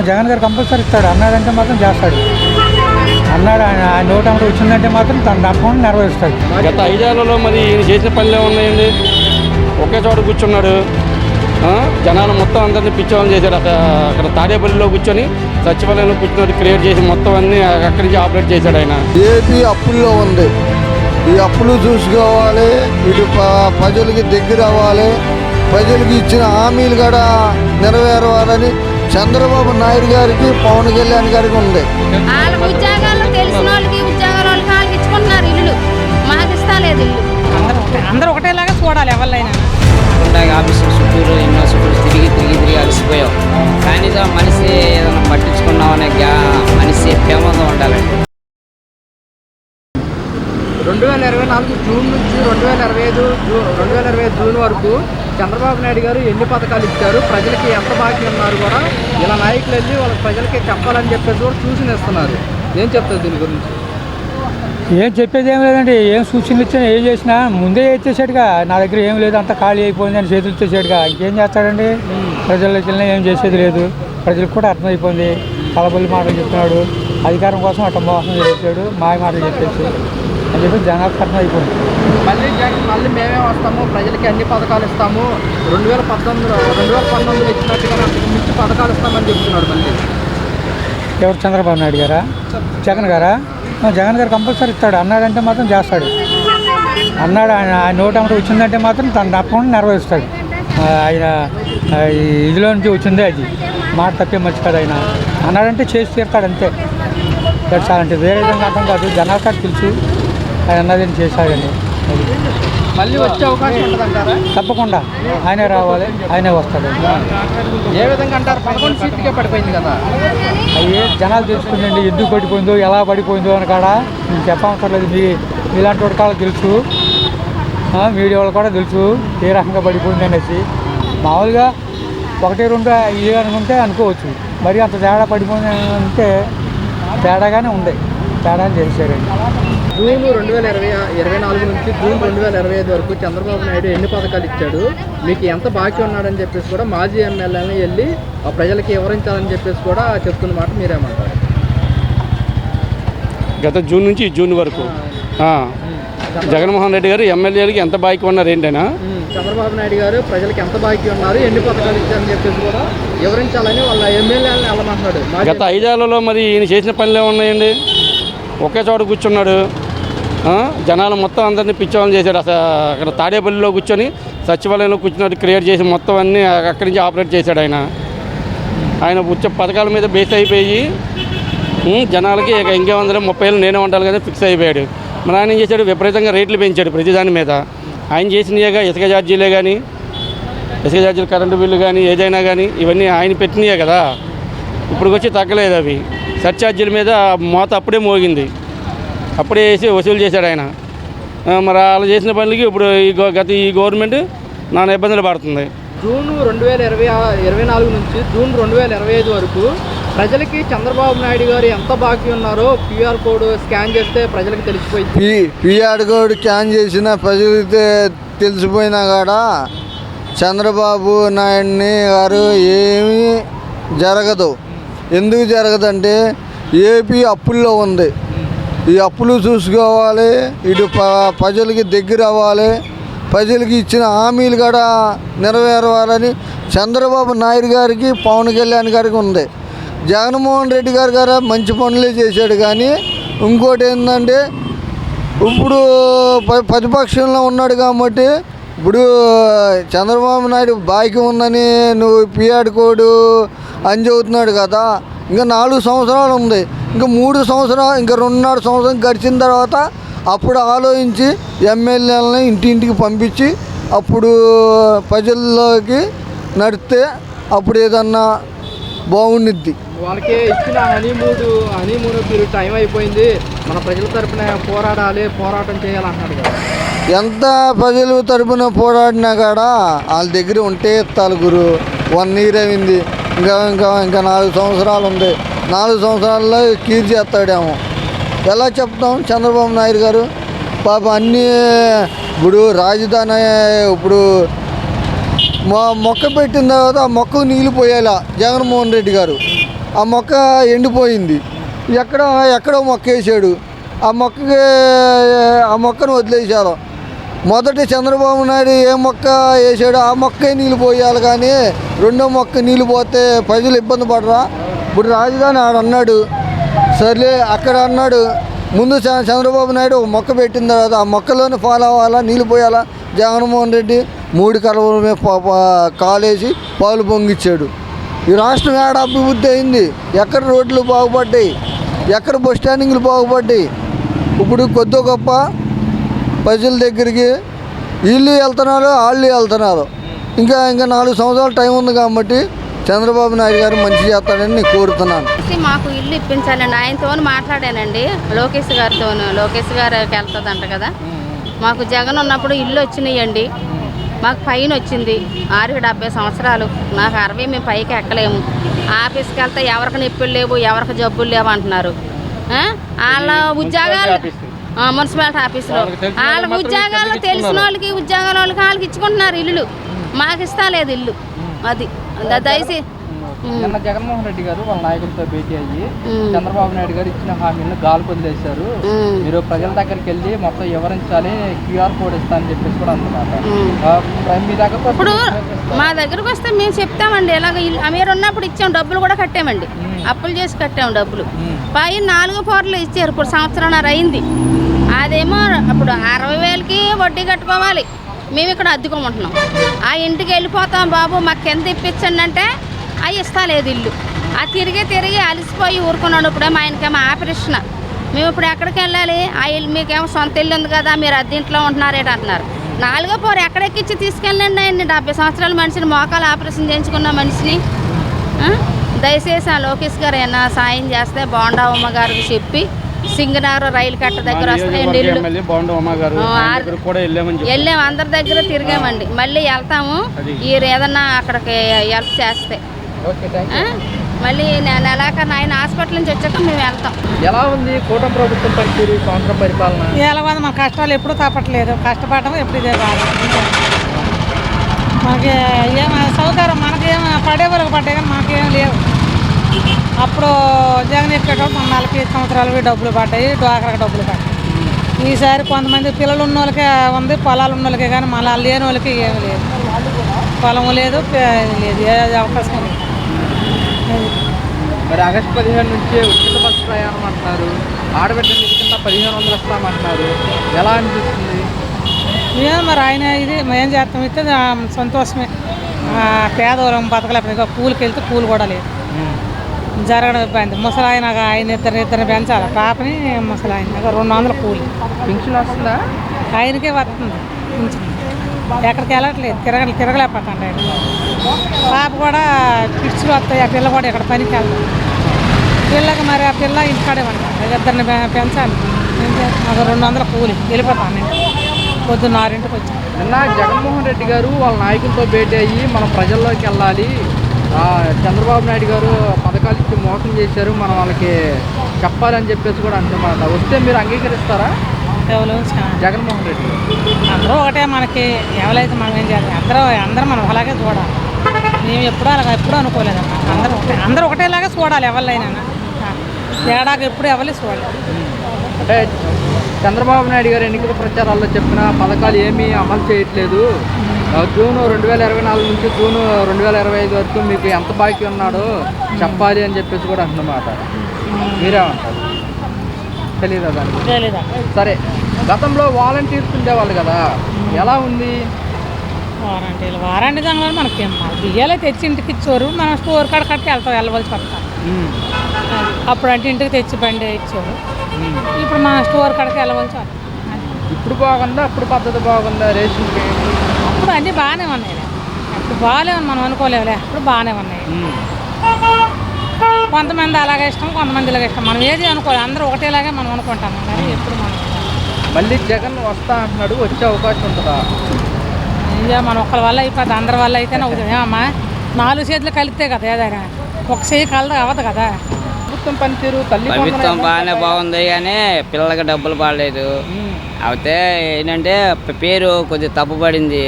జగన్ గారు కంపల్సరీ ఇస్తాడు. అన్నాడంటే మాత్రం చేస్తాడు. అన్నాడు ఆయన నోట వచ్చిందంటే మాత్రం తన తప్పకుండా నెరవేరుస్తాడు. గత 5 ఏళ్లలో మరి ఈయన చేసిన పనులు ఏమున్నాయండి? ఒకే చోట కూర్చున్నాడు. జనాలు మొత్తం అందరినీ పిచ్చోళ్ళని చేశాడు. అక్కడ తాడేపల్లిలో కూర్చొని సచివాలయంలో కూర్చున్నట్టు క్రియేట్ చేసి మొత్తం అన్నీ అక్కడి నుంచి ఆపరేట్ చేశాడు ఆయన. ఏపీ అప్పుల్లో ఉంది. ఈ అప్పులు చూసుకోవాలి, ఇటు ప్రజలకి దగ్గర అవ్వాలి, ప్రజలకు ఇచ్చిన హామీలు కూడా నెరవేరవాలని చంద్రబాబు నాయుడు గారికి, పవన్ కళ్యాణ్ గారికి ఉంది. ఉద్యోగాలు తెలిసిన వాళ్ళకి ఉద్యోగాలు వాళ్ళకి ఇచ్చుకుంటున్నారు ఇల్లు, మాకు ఇస్తాలేదు ఇల్లు. అందరూ ఒకటేలాగా చూడాలి ఎవరినైనా. ఆఫీసులు చుట్టూరు ఎన్నో చుట్టూరు తిరిగి అలసిపోయావు. కానీ మనిషి ఏదైనా పట్టించుకున్నాం అనే మనిషి ప్రేమగా ఉండాలండి. 2024 జూన్ నుంచి 2025 జూన్ వరకు చంద్రబాబు నాయుడు గారు ఎన్ని పథకాలు ఇచ్చారు, ప్రజలకి ఎంత బాకీ ఉన్నారు కూడా ఇలా నాయకులు వెళ్ళి వాళ్ళ ప్రజలకి చెప్పాలని చెప్పేసి కూడా సూచనలు ఏం చెప్తారు దీని గురించి? ఏం చెప్పేది ఏం లేదండి. ఏం సూచనలు ఇచ్చినా ఏం చేసినా ముందే ఇచ్చేసాడుగా. నా దగ్గర ఏం లేదు, అంత ఖాళీ అయిపోయింది అని చేతులు ఇచ్చేసాడుగా. ఇంకేం చేస్తాడండి? ప్రజల్లోకి వెళ్ళినా ఏం చేసేది లేదు. ప్రజలకు కూడా అర్థమైపోయింది. కలబొల్లి మాటలు చెప్తున్నాడు, అధికారం కోసం అట్లా మోసం చేసాడు, మాయ మాటలు చెప్పేసి అని చెప్పి జనాలకు అర్థమైపోయింది. మళ్ళీ మేమే వస్తాము, ప్రజలకి అన్ని పథకాలు ఇస్తాము, 2019 ఇచ్చినట్టుగా మించి పథకాలు ఇస్తామని చెప్తున్నాడు. మళ్ళీ ఎవరు? చంద్రబాబు నాయుడు గారా? జగన్ గారా? జగన్ గారు కంపల్సరీ ఇస్తాడు. అన్నాడంటే మాత్రం చేస్తాడు. అన్నాడు ఆయన నోట వచ్చిందంటే మాత్రం తన తప్పకుండా నెరవేరుస్తాడు. ఆయన ఇదిలో నుంచి వచ్చిందే అది. మాట తప్పే మర్చిపోదు. ఆయన అన్నాడంటే చేసి తీరుతాడు, అంతే. చాలంటే వేరే విధంగా అర్థం కాదు. జనాలకు తెలుసు ఆయన అన్నదని చేశాడండి. మళ్ళీ వచ్చే అవకాశం ఉంటుందంటారా? తప్పకుండా ఆయనే రావాలి, ఆయనే వస్తాడు. ఏ విధంగా అంటారు? 11 సీట్లకే పడిపోయింది కదా. అయ్యే జనాలు తెలుసుకుందండి ఎందుకు పడిపోయిందో, ఎలా పడిపోయిందో అని కాడ మీకు చెప్పవసరం లేదు. మీలాంటి వాడి కాళ్ళకి తెలుసు, మీడియా వాళ్ళు కూడా తెలుసు ఏ రకంగా పడిపోయింది అనేసి. మామూలుగా 1-2 ఇది అనుకుంటే అనుకోవచ్చు. మరి అంత తేడా పడిపోయింది అంటే తేడాగానే ఉంది. తేడా తెలిసారండి. జూన్ 2024 నుంచి జూన్ 2025 వరకు చంద్రబాబు నాయుడు ఎన్ని పథకాలు ఇచ్చాడు, మీకు ఎంత బాకీ ఉన్నాడని చెప్పేసి కూడా మాజీ ఎమ్మెల్యేని వెళ్ళి ఆ ప్రజలకి వివరించాలని చెప్పేసి కూడా చెప్తున్న మాట మీరేమంటారు? గత జూన్ నుంచి జూన్ వరకు జగన్మోహన్ రెడ్డి గారు ఎమ్మెల్యేలకి ఎంత బాకీ ఉన్నారు ఏంటైనా? చంద్రబాబు నాయుడు గారు ప్రజలకి ఎంత బాకీ ఉన్నారు, ఎన్ని పథకాలు ఇచ్చారని చెప్పేసి కూడా వివరించాలని వాళ్ళ ఎమ్మెల్యేలను వెళ్ళమంటున్నాడు. గత 5 ఏళ్లలో మరి ఈయన చేసిన పనులు ఏమున్నాయండి? ఒకే చోట కూర్చున్నాడు. జనాలు మొత్తం అందరినీ పిచ్చోళ్ళని చేశాడు. అక్కడ తాడేపల్లిలో కూర్చొని సచివాలయంలో కూర్చున్నట్టు క్రియేట్ చేసి మొత్తం అన్నీ అక్కడి నుంచి ఆపరేట్ చేశాడు ఆయన. ఆయన వచ్చే పథకాల మీద బేస్ అయిపోయి జనాలకి ఇంకేమందరం 30 ఏళ్ళు నేనే ఉండాలి కదా ఫిక్స్ అయిపోయాడు. మరి ఆయన ఏం చేశాడు? విపరీతంగా రేట్లు పెంచాడు ప్రతిదాని మీద. ఆయన చేసినయే ఇసుక ఛార్జీలే కానీ, ఇసుక ఛార్జీలు, కరెంటు బిల్లు కానీ, ఏదైనా కానీ ఇవన్నీ ఆయన పెట్టినయే కదా. ఇప్పుడు వచ్చి తగ్గలేదు అవి. సర్ఛార్జీల మీద మోత అప్పుడే మోగింది, అప్పుడే వేసి వసూలు చేశాడు ఆయన. మరి అలా చేసిన పనులకి ఇప్పుడు ఈ గవర్నమెంట్ నానా ఇబ్బందులు పడుతుంది. జూన్ 2024 నుంచి జూన్ 2025 వరకు ప్రజలకి చంద్రబాబు నాయుడు గారు ఎంత బాకీ ఉన్నారో క్యూఆర్ కోడ్ స్కాన్ చేస్తే ప్రజలకు తెలిసిపోయింది. క్యూఆర్ కోడ్ స్కాన్ చేసిన ప్రజలకి తెలిసిపోయినా కూడా చంద్రబాబు నాయుడిని గారు ఏమీ జరగదు. ఎందుకు జరగదంటే ఏపీ అప్పుల్లో ఉంది. ఈ అప్పులు చూసుకోవాలి, ఇటు ప్రజలకి దగ్గర అవ్వాలి, ప్రజలకి ఇచ్చిన హామీలు కూడా నెరవేరవాలని చంద్రబాబు నాయుడు గారికి, పవన్ కళ్యాణ్ గారికి ఉంది. జగన్మోహన్ రెడ్డి గారు మంచి పనులే చేశాడు. కానీ ఇంకోటి ఏంటంటే ఇప్పుడు ప్రతిపక్షంలో ఉన్నాడు కాబట్టి ఇప్పుడు చంద్రబాబు నాయుడు బాకీ ఉందని నువ్వు పిఆర్ కోడ్ అని చెబుతున్నాడు కదా. ఇంకా 4 సంవత్సరాలు ఉంది. ఇంకా 3 సంవత్సరాలు, ఇంకా 2.5 సంవత్సరం గడిచిన తర్వాత అప్పుడు ఆలోచించి ఎమ్మెల్యేలని ఇంటింటికి పంపించి అప్పుడు ప్రజల్లోకి నడిస్తే అప్పుడు ఏదన్నా బాగుండిద్ది. వాళ్ళకి ఇచ్చిన హనీమూన్ పీరియడ్ టైం అయిపోయింది, మన ప్రజల తరపున పోరాటం చేయాలంటున్నాడు కదా. ఎంత ప్రజల తరపున పోరాడినా కూడా వాళ్ళ దగ్గర ఉంటే ఇస్తాలు గురు. 1 year అయింది, ఇంకా 4 సంవత్సరాలు ఉంది. 4 సంవత్సరాల్లో కీర్ చేస్తాడేమో. ఎలా చెప్తాం? చంద్రబాబు నాయుడు గారు పాప అన్నీ ఇప్పుడు రాజధాని ఇప్పుడు మొక్క పెట్టిన తర్వాత ఆ మొక్కకు నీళ్ళు పోయేలా జగన్మోహన్ రెడ్డి గారు ఆ మొక్క ఎండిపోయింది. ఎక్కడో మొక్క వేసాడు, ఆ మొక్కను వదిలేశారు. మొదటి చంద్రబాబు నాయుడు ఏ మొక్క వేసాడో ఆ మొక్కే నీళ్ళు పోయాలి, కానీ రెండో మొక్క నీళ్ళు పోతే ప్రజలు ఇబ్బంది పడరా? ఇప్పుడు రాజధాని ఆడన్నాడు, సర్లే అక్కడ అన్నాడు. ముందు చంద్రబాబు నాయుడు ఒక మొక్క పెట్టిన తర్వాత ఆ మొక్కలోనే ఫాలో అవ్వాలా, నీళ్ళు పోయాలా? జగన్మోహన్ రెడ్డి 3 కలవల మీద కాలేసి పాలు పొంగిచ్చాడు. ఈ రాష్ట్రం ఏడ అభివృద్ధి అయింది? ఎక్కడ రోడ్లు బాగుపడ్డాయి? ఎక్కడ బస్ స్టాండింగ్లు బాగుపడ్డాయి? ఇప్పుడు కొద్ది గొప్ప ప్రజల దగ్గరికి వీళ్ళు వెళ్తున్నారు, వాళ్ళు వెళ్తున్నారు. ఇంకా 4 సంవత్సరాల టైం ఉంది కాబట్టి చంద్రబాబు నాయుడు గారు మంచి చేస్తాడని నేను కోరుతున్నాను. మాకు ఇల్లు ఇప్పించాలండి. ఆయనతో మాట్లాడానండి, లోకేష్ గారితో. లోకేష్ గారికి వెళ్తుందంట కదా. మాకు జగన్ ఉన్నప్పుడు ఇల్లు వచ్చినాయండి, మాకు పైన వచ్చింది. 70 సంవత్సరాలు, నాకు 60, మేము పైకి ఎక్కలేము. ఆఫీస్కి వెళ్తే ఎవరికి నొప్పులు లేవు, ఎవరికి జబ్బులు లేవు అంటున్నారు. వాళ్ళ ఉద్యోగాలు మున్సిపాలిటీ ఆఫీసులో వాళ్ళ ఉద్యోగాలు తెలిసిన వాళ్ళకి వాళ్ళకి ఇచ్చుకుంటున్నారు ఇల్లు. మాకు ఇస్తాలేదు ఇల్లు. అది దయచేసి నిన్న జగన్మోహన్ రెడ్డి గారు వాళ్ళ నాయకులతో భేటీ అయ్యి చంద్రబాబు నాయుడు గారు ఇచ్చిన హామీలను గాలి వదిలేశారు. మీరు ప్రజల దగ్గరికి వెళ్ళి మొత్తం వివరించాలి, QR కోడ్ ఇస్తా అని చెప్పేసి కూడా అన్నమాట. మీ దగ్గర ఇప్పుడు మా దగ్గరకు వస్తే మేము చెప్తామండి, ఇలాగ మీరు ఉన్నప్పుడు ఇచ్చాం, డబ్బులు కూడా కట్టామండి, అప్పులు చేసి కట్టాము డబ్బులు. పైన 4 ఫ్లోర్లు ఇచ్చారు, ఇప్పుడు సంవత్సరంన్నర అయింది. అదేమో అప్పుడు 60,000కి వడ్డీ కట్టుకోవాలి, మేము ఇక్కడ అద్దుకోమంటున్నాం. ఆ ఇంటికి వెళ్ళిపోతాం బాబు, మాకు ఎంత ఇప్పించండి అంటే అవి ఇస్తాలేదు ఇల్లు. ఆ తిరిగి అలసిపోయి ఊరుకున్నాడు. ఇప్పుడేమో ఆయనకేమో ఆపరేషన్, మేము ఇప్పుడు ఎక్కడికి వెళ్ళాలి? ఆ ఇల్లు మీకేమో సొంత ఇల్లు ఉంది కదా, మీరు అద్దెంట్లో ఉంటున్నారేట అంటున్నారు. 4వ ఫ్లోర్ ఎక్కడెక్కించి తీసుకెళ్ళండి ఆయన్ని? 70 సంవత్సరాల మనిషిని, మోకాలు ఆపరేషన్ చేయించుకున్న మనిషిని. దయచేసి ఆ లోకేష్ గారు ఏమైనా సాయం చేస్తే బాండావమ్మ గారికి చెప్పి సింగనగర్ రైలు కట్ట దగ్గర వస్తాయండి ఇల్లు. వెళ్ళాము, అందరి దగ్గర తిరిగామండి, మళ్ళీ వెళ్తాము. ఏదన్నా అక్కడికి హెల్ప్ చేస్తే మళ్ళీ నెలాఖరు ఆయన హాస్పిటల్ నుంచి వచ్చాక మేము వెళ్తాం. ఎలా ఉంది కూటమి ప్రభుత్వం పనితీరు, సంవత్సరం పరిపాలన? ఎలా ఉంది? మన కష్టాలు ఎప్పుడూ తప్పట్లేదు, కష్టపడటం ఎప్పుడు ఇదే బాధ. మనకి ఏం సౌకర్యం, మనకేం పడే వాళ్ళకి పడ్డాయి కానీ మాకేం లేవు. అప్పుడు జగన్ ఎక్కేటప్పుడు 40 సంవత్సరాలకి డబ్బులు పడ్డాయి, డ్వాక్రాకి డబ్బులు పడ్డాయి. ఈసారి కొంతమంది పిల్లలు ఉన్న వాళ్ళకే ఉంది, పొలాలు ఉన్న వాళ్ళకే, కానీ మళ్ళీ లేని వాళ్ళకి ఏమి లేదు. పొలం లేదు, లేదు, ఏ అవకాశం లేదు. మరి ఆగస్టు 15 నుంచి ఉచిత బస్సు ప్రయాణం అంటున్నారు, ఆడబిడ్డ నిధి కింద 1500 ఇస్తామంటున్నారు. ఎలా అనిపిస్తుంది? మరి ఆయన ఇది ఏం చేస్తాం, ఇస్తే సంతోషమే. పేదవాళ్ళం బతకలేకపోతే కూలికి వెళ్తే కూలి కూడా లేదు, జరగడం ఇబ్బంది. ముసలాయన ఆయన ఇద్దరిని పెంచాలి, పాపని ముసలాయన 200 కూలి. పింఛన్ వస్తుందా? ఆయనకే వస్తుంది పింఛన్, ఎక్కడికి వెళ్ళట్లేదు, తిరగలేకపోతాడు ఆయన. పాప కూడా పిచ్చులు వస్తాయి, ఆ పిల్ల కూడా ఇక్కడ పనికి వెళ్తాం. పిల్లకి మరి ఆ పిల్ల ఇంటికాడే ఉంటాను, ఇద్దరిని పెంచాలి. నాకు 200 కూలి, వెళ్ళిపోతాను నేను పొద్దున్న 6ంటికి వచ్చాను. నిన్న జగన్మోహన్ రెడ్డి గారు వాళ్ళ నాయకులతో భేటీ అయ్యి మనం ప్రజల్లోకి వెళ్ళాలి, చంద్రబాబు నాయుడు గారు పథకాలు ఇచ్చి మోసం చేశారు, మనం వాళ్ళకి చెప్పాలని చెప్పేసి కూడా అంటున్నమాట. వస్తే మీరు అంగీకరిస్తారా? ఎవరు? జగన్మోహన్ రెడ్డి అందరూ ఒకటే, మనకి ఎవరైతే మనం ఏం చేయాలి, అందరూ మనం అలాగే చూడాలి. మేము ఎప్పుడూ అనుకోలేదమ్మా, అందరూ ఒకటేలాగా చూడాలి. ఎవరినైనా తేడాగా ఎప్పుడు ఎవరు చూడాలి. అంటే చంద్రబాబు నాయుడు గారు ఎన్నికల ప్రచారాల్లో చెప్పిన పథకాలు ఏమీ అమలు చేయట్లేదు, జూన్ 2024 నుంచి జూన్ 2025 వరకు మీకు ఎంత బాకీ ఉన్నాడో చెప్పాలి అని చెప్పేసి కూడా అంటున్నమాట. మీరేమంటారు? తెలీదా దానికి? సరే, గతంలో వాలంటీర్స్ ఉండేవాళ్ళు కదా, ఎలా ఉంది? వారంటీ దానివల్ల మనకేం బియ్యాలే తెచ్చి ఇంటికి ఇచ్చారు, మనం స్టోర్ కాడ కట్టి వెళ్ళవలసి వస్తాం. అప్పుడు అంటే ఇంటికి తెచ్చి బండి ఇచ్చారు, ఇప్పుడు మన స్టోర్ కాడికి వెళ్ళవలసి వస్తాం. ఇప్పుడు బాగుందా? అప్పుడు పద్ధతి బాగుందా? రేషన్కి అప్పుడు అన్నీ బాగానే ఉన్నాయి, అప్పుడు బాగాలేమని మనం అనుకోలేవులే, అప్పుడు బాగానే ఉన్నాయి. కొంతమంది అలాగే ఇష్టం, కొంతమంది ఇలాగే ఇష్టం, మనం ఏది అనుకోలేదు, అందరూ ఒకటేలాగే మనం అనుకుంటాము. కానీ ఎప్పుడు మనం మళ్ళీ జగన్ వస్తా అంటున్నాడు, వచ్చే అవకాశం ఉంటుందా? ఇంకా మన ఒక్కరి వల్ల అయిపోతుంది, అందరి వల్ల అయితేనే అవుతుంది. అమ్మా 4 చేతులు కలిపితే కదా ఏదైనా, ఒక చేయి కలదు అవ్వదు కదా. ప్రభుత్వం పనితీరు, ప్రభుత్వం బాగానే బాగుంది, కానీ పిల్లలకి డబ్బులు పడలేదు. అయితే ఏంటంటే పేరు కొద్దిగా తప్పుపడింది,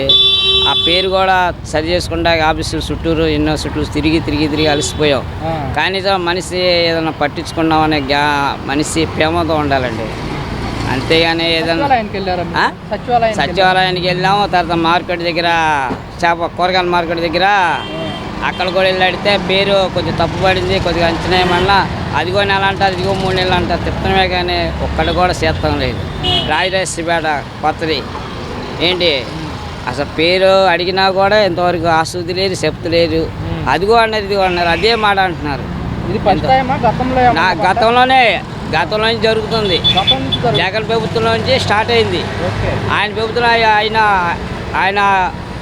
ఆ పేరు కూడా సరి చేసుకుంటా ఆఫీసులు చుట్టూరు ఎన్నో చుట్టూ తిరిగి అలసిపోయాం. కనీసం మనిషి ఏదైనా పట్టించుకున్నామనే మనిషి ప్రేమతో ఉండాలండి. అంతేగాని ఏదైనా సచివాలయానికి వెళ్ళాము. తర్వాత మార్కెట్ దగ్గర కూరగాయల మార్కెట్ దగ్గర అక్కడ కూడా వెళ్ళి అడిగితే పేరు కొంచెం తప్పు పడింది, కొద్దిగా అంచనా ఏమన్నా అదిగో నెల అంటారు, ఇదిగో 3 నెలలు అంటారు, తిప్పడమే కానీ ఒక్కటి కూడా చేస్తాం లేదు. రాజరాజపేట కొత్తది ఏంటి అసలు పేరు అడిగినా కూడా ఇంతవరకు ఆసూది లేదు, చెప్తలేరు. అదిగో అన్నారు, ఇదిగో అన్నారు, అదే మాట అంటున్నారు. గతంలో జరుగుతుంది. జగన్ ప్రభుత్వం నుంచి స్టార్ట్ అయింది. ఆయన ప్రభుత్వం ఆయన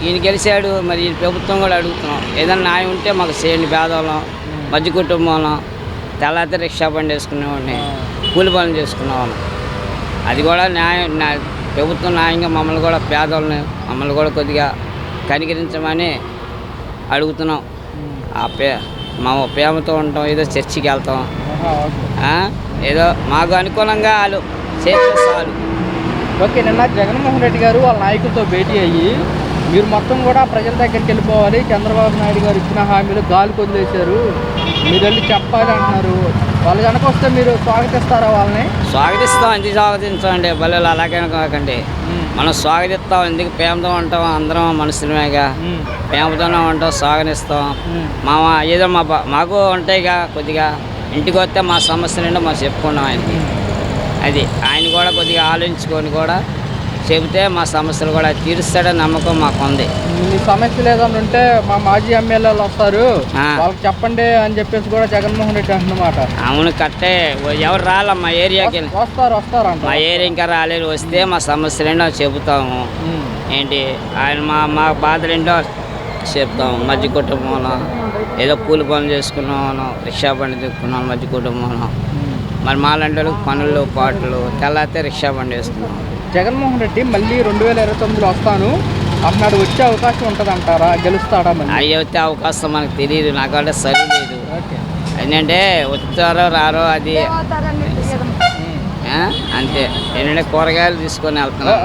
ఈయన గెలిచాడు, మరి ఈయన ప్రభుత్వం కూడా అడుగుతున్నాం. ఏదైనా న్యాయం ఉంటే మాకు చేయండి. పేదవాళ్ళం, మధ్య కుటుంబంలో తెల్లారితే రిక్షా బండి వేసుకునేవాడిని, కూలి పనులు చేసుకునేవాళ్ళం. అది కూడా న్యాయం. ప్రభుత్వం న్యాయంగా మమ్మల్ని కూడా పేదవాళ్ళని మమ్మల్ని కూడా కొద్దిగా కనికరించమని అడుగుతున్నాం. మా ప్రేమతో ఉంటాం, ఏదో చర్చికి వెళ్తాం, ఏదో మాకు అనుకూలంగా వాళ్ళు చేస్తే చాలు. ఓకే, నిన్న జగన్మోహన్ రెడ్డి గారు వాళ్ళ నాయకులతో భేటీ అయ్యి మీరు మొత్తం కూడా ప్రజల దగ్గరికి వెళ్ళిపోవాలి, చంద్రబాబు నాయుడు గారు ఇచ్చిన హామీలు గాలి వదిలేశారు, మీరు వెళ్ళి చెప్పాలి అంటున్నారు. వాళ్ళు కనుక వస్తే మీరు స్వాగతిస్తారా? వాళ్ళని స్వాగతిస్తాం. ఎందుకు స్వాగతించామండి? బల్లెలు అలాగే అనుకోకండి. మనం స్వాగతిస్తాం. ఎందుకు? ప్రేమతో ఉంటాం, అందరం మనుషులమేగా, ప్రేమతోనే ఉంటాం, స్వాగతిస్తాం. ఏదో మాకు ఉంటాయిగా కొద్దిగా. ఇంటికి వస్తే మా సమస్యలు ఏంటో మాకు చెప్పుకున్నాం ఆయనకి. అది ఆయన కూడా కొద్దిగా ఆలోచించుకొని కూడా చెబితే మా సమస్యలు కూడా తీరుస్తాడని నమ్మకం మాకు ఉంది. మీ సమస్యలు ఏదైనా ఉంటే మా మాజీ ఎమ్మెల్యేలు వస్తారు, వాళ్ళకి చెప్పండి అని చెప్పేసి కూడా జగన్మోహన్ రెడ్డి అంటున్నమాట. అవును, కట్టే. ఎవరు రాలే మా ఏరియాకి, వస్తారు మా ఏరియా ఇంకా రాలేదు. వస్తే మా సమస్యలు ఏంటో చెబుతాము. ఏంటి ఆయన మా బాధలు ఏంటో చెప్తాం. మధ్య కుటుంబంలో ఏదో కూలి పనులు చేసుకున్నాం, రిక్షా బండి తీసుకున్నాం మధ్య కుటుంబంలో. మరి మాలాంటి వాళ్ళకి పనులు పాటలు తెల్లారితే రిక్షా బండి వేసుకున్నాం. జగన్మోహన్ రెడ్డి మళ్ళీ 2029లో వస్తాను అన్నాడు. వచ్చే అవకాశం ఉంటుంది అంటారా? గెలుస్తాడా? అవి వచ్చే అవకాశం మనకు తెలియదు. నాకంటే సరి లేదు. ఏంటంటే వచ్చారో రారో అది అంతే. ఏంటంటే కూరగాయలు తీసుకొని వెళ్తున్నాం.